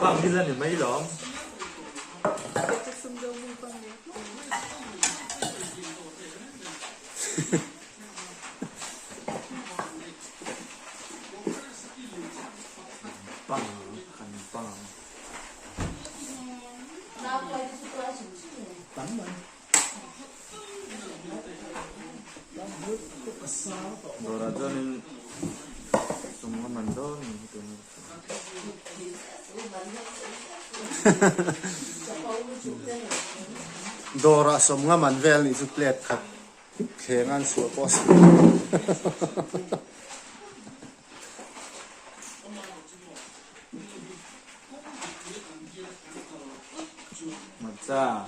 Bang đi lên thì mấy lộn. Bang, khăn bang. Tắm mà. Rồi là cho nên semua mandon gitu. Dora som nga man vel ni chu plate khat khengan su pos Matcha.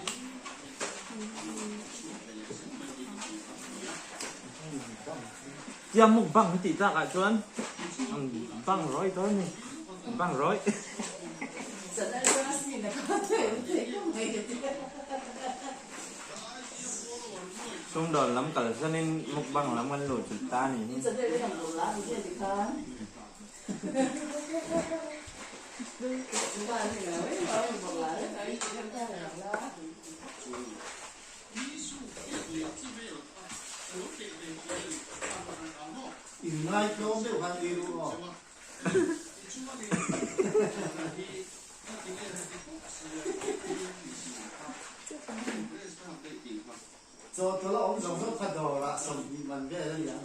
Dia muk bang ti tak kat cuan. Bang roi tu ni. Bang roi. Xung đột lắm cả cho nên muk bang lắm ăn lẩu chúng ta ni. in ngai klom de han iru o cho to la ông giống rất phát đồ là som man vel đấy ya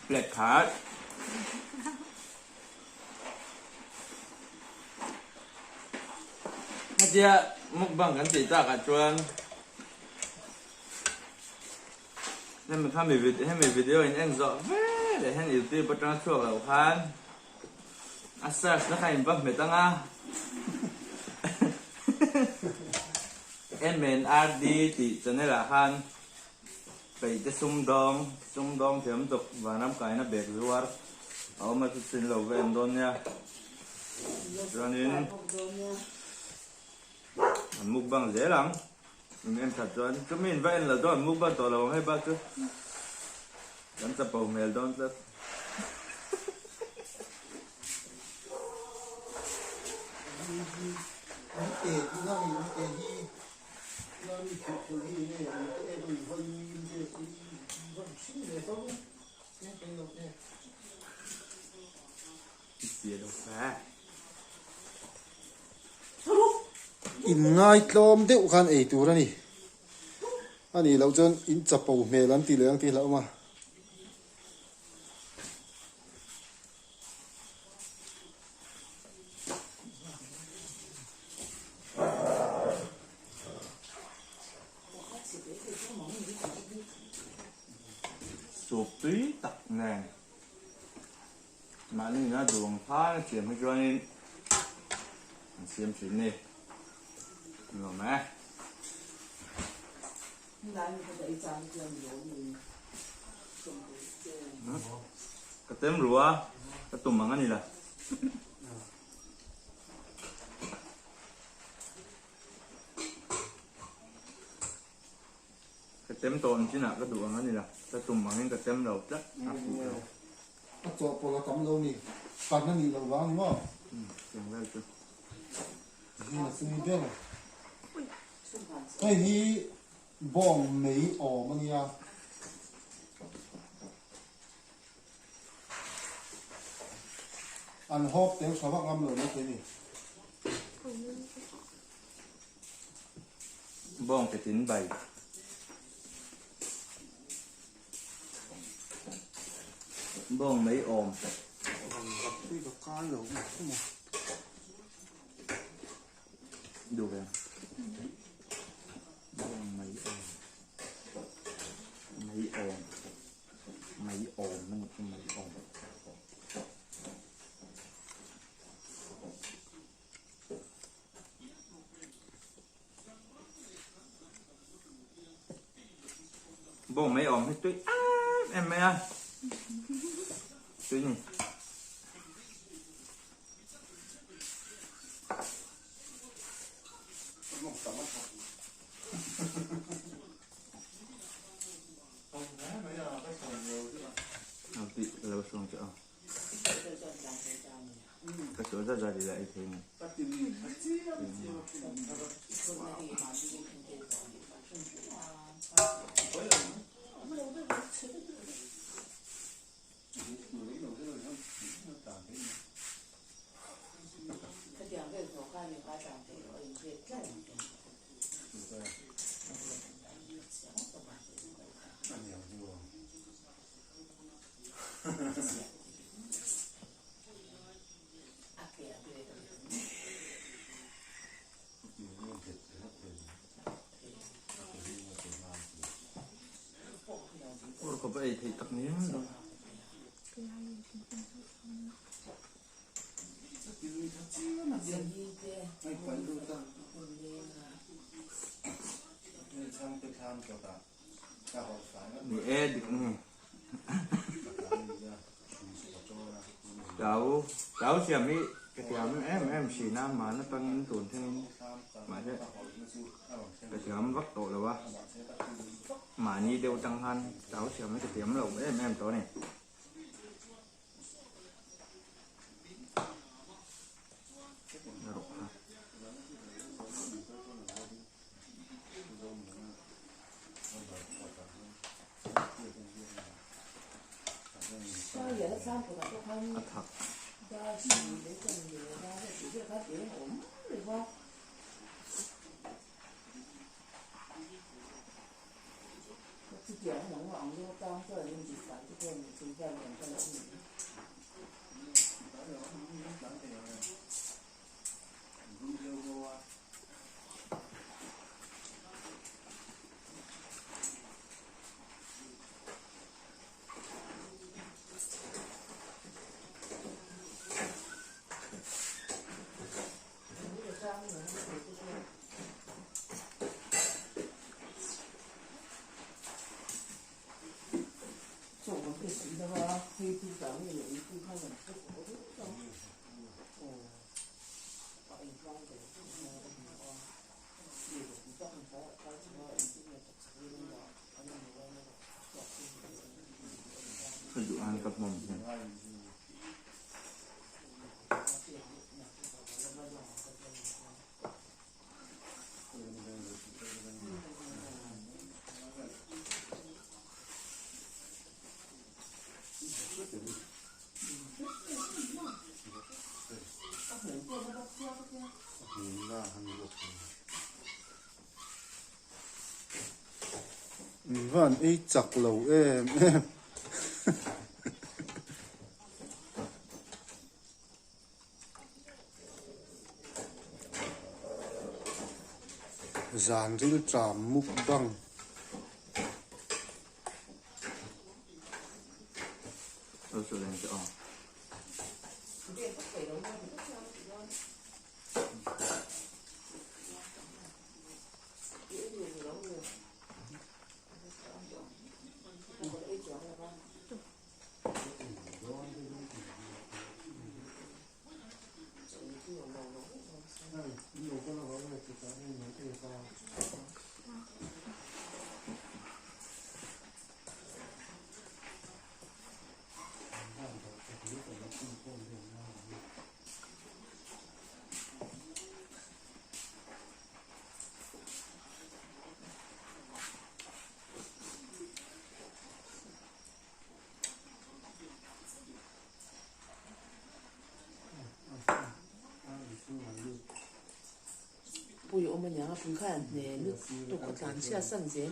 Black card. Dia mukbang kan cerita kat cuan. Nên mình tham mình video in anh rõ về để anh YouTube bắt đầu chuộc đầu khan. Asas nó khai bắp mệt tăng à. Em mình RD thì cho nên là khan phải cái sum dong thì em tục và năm cái nó bẹt luar. Mà tôi xin lỗi với em đôn nha. Cho nên mukbang dễ lắm. Em thật cho anh chúng mình vậy là đó mukbang tổ lầu hay ba chứ đánh tập bầu mèo đó rất xìa đâu xa in ngai klom de khan ei tur ani ani lo jon in chapo me lan ti leng ti lo ma sụp túy tặc nè mà nên nó đường phá chuyểnให้cho nên xem chuyện đi rồi mẹ cái tém rùa cái tùm bằng cái này là cái tém tồn chứ nào cái đủ bằng cái này là cái tùm bằng cái tém đầu chắc cái chỗ bỏ tấm lâu nè phần nó nỉ lâu vàng đúng không chẳng ra chứนี่มันซื้อเรื่องไอ้นี่บ้องไม่ออกมันเนี่ยอันฮอบเต็มสภาพงามเลยนะเจนี่ bong cái tính bày bong mấy ồm ที่กับการเหรอ ดูกันbong mấy ồm mấy ồm mấy ồm nó một cái mấy ồm bong mấy ồm hết tuyết em mẹ ơi tuyết này thì là xuống chỗ cái chỗ ra thì lại thế này ôi có vậy thì tập miếng rồi đi e được nè cháu xem đi cái xem em xì nam mà nó tăng tổn thương mà thế cái xem vắt tội là ba mà như đều tăng han cháu xem mấy cái tiệm lẩu em chỗ này thật cái dụ ăn cặp mồm này Vâng, ấy chặt lẩu em dàn ril tràm mục băng rồi lên chỗ 不有我们两个不看呢，你都不敢下圣贤。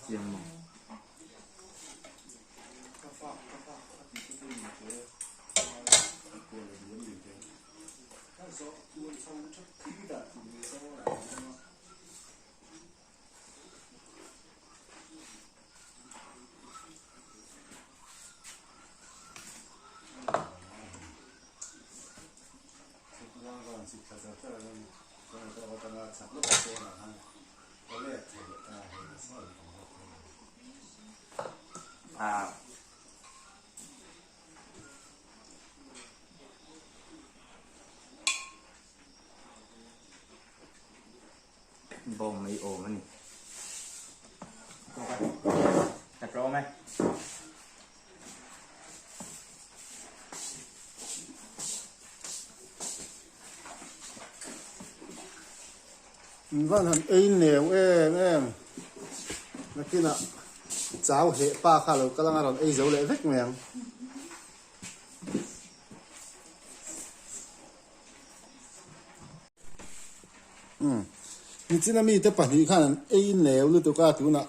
เจียงหมอ บงไม่โอมันนี่จัดรอไหม văn hẳn ấy nèo em nó kia nè cháu hệ ba khá lâu cái là nó ấy dấu lệ vết miệng mình chỉ là mi tới bản thì khăn ấy nèo lưu tụ ca tụ nè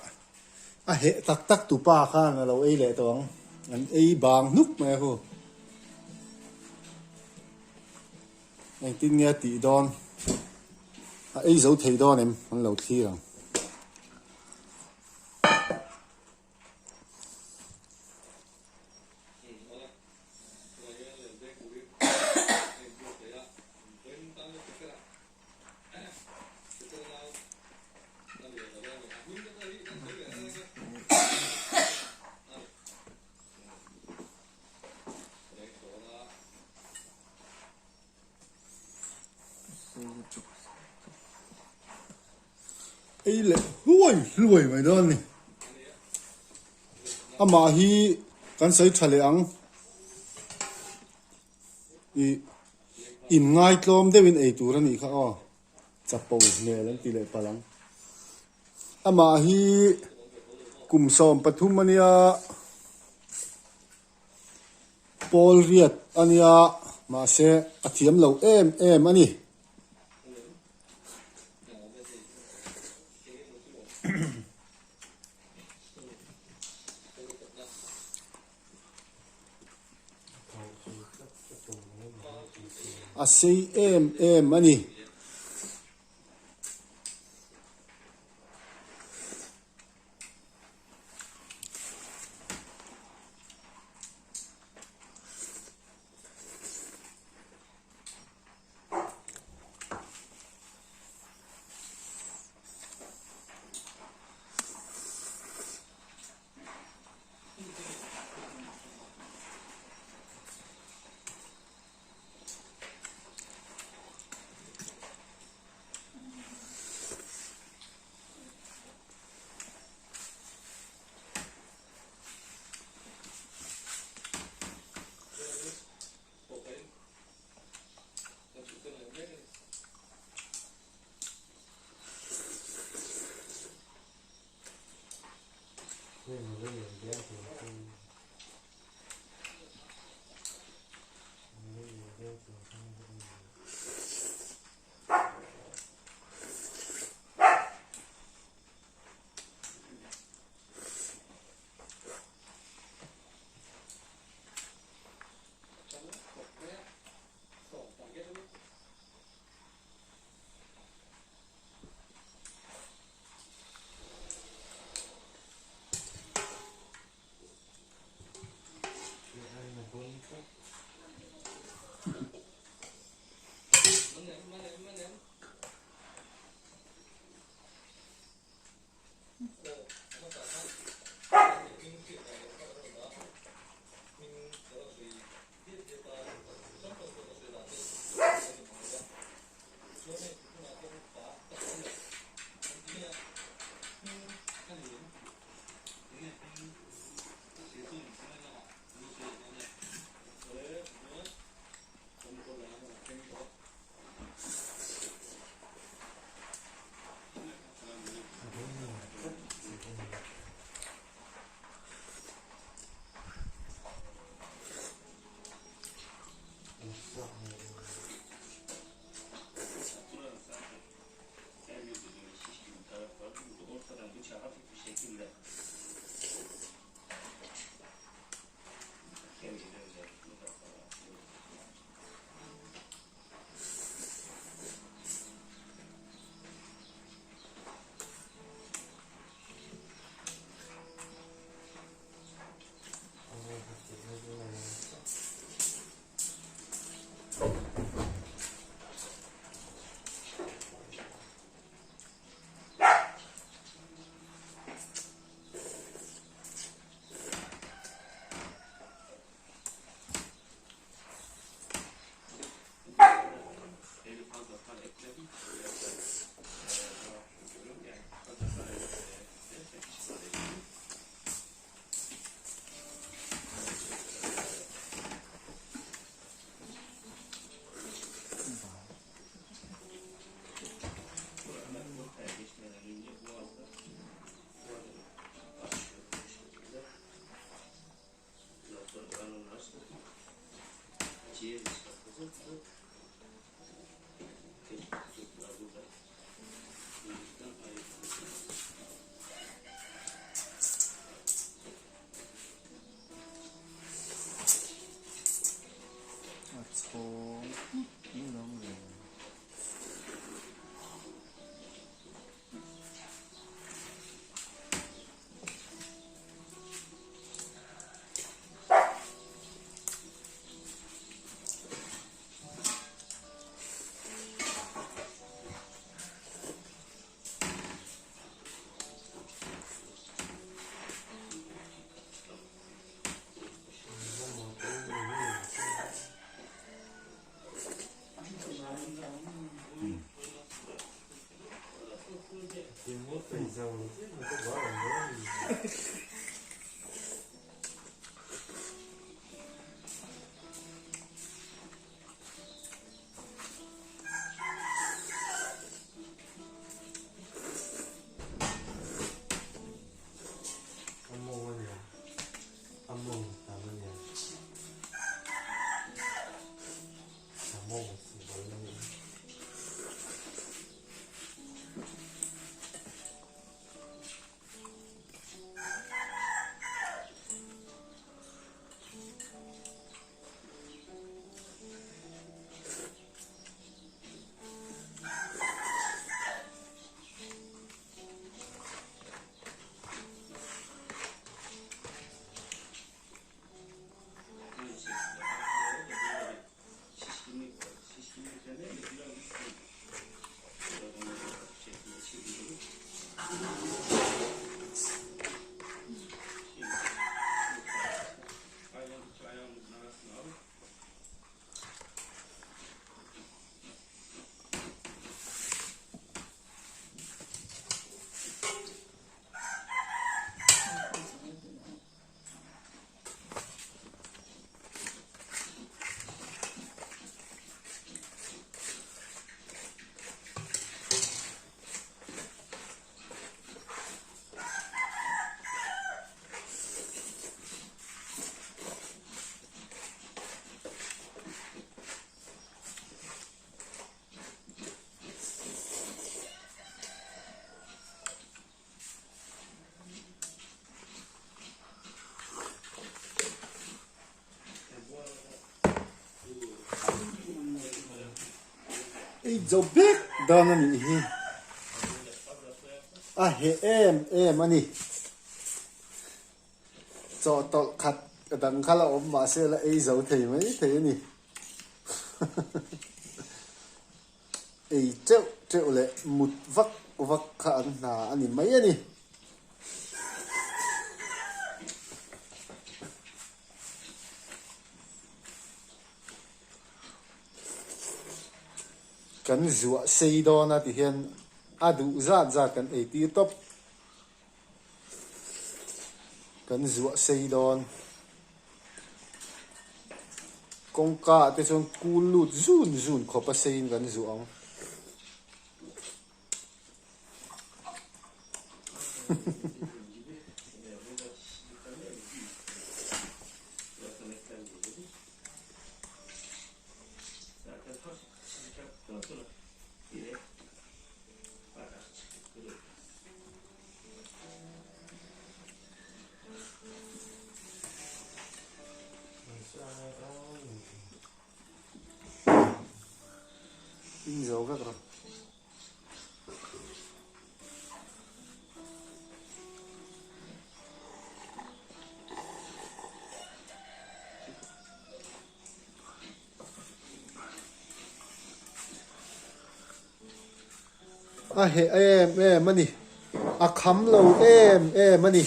à hệ tắc tắc tụ ba khăn là lâu ấy lệ toang anh ấy bằng nút mẹ hồ anh tin nghe tỷ đòn ấy dấu thầy đòn em anh lâu thi rồi ấy lệ lùi mày đòn này à mà hi căn sấy chả lệ in ngay lom để bên ấy tụi nó nị khá chập bầu nè lên tỷ lệ palang à mà hi cùng xóm Pathumania Paul Riat ania mà sẽ thiếm lâu em ani à say em ani ไอ้เจ้าเบ็กดอนนี่ฮีอ่ะเฮเอ็มอันนี้จอตอขัดกระดังข้าเราอมมาเสียละไอ้เจ้าเทไหมเทนี่ ไอ้เจ้าเลยมุดวักขันหนาอันนี้ไม่อันนี้กันจัวเสียดอนะที่เห็นอาดูจ้ากันไอ้ที่ตบกันจัวเสียดอนกงกาแต่ส่วนกูลุดซูนขอบเสียนกันจัวอินเจ้าก็กระอ่ะเฮมันนี่อ่ะคำเรามันนี่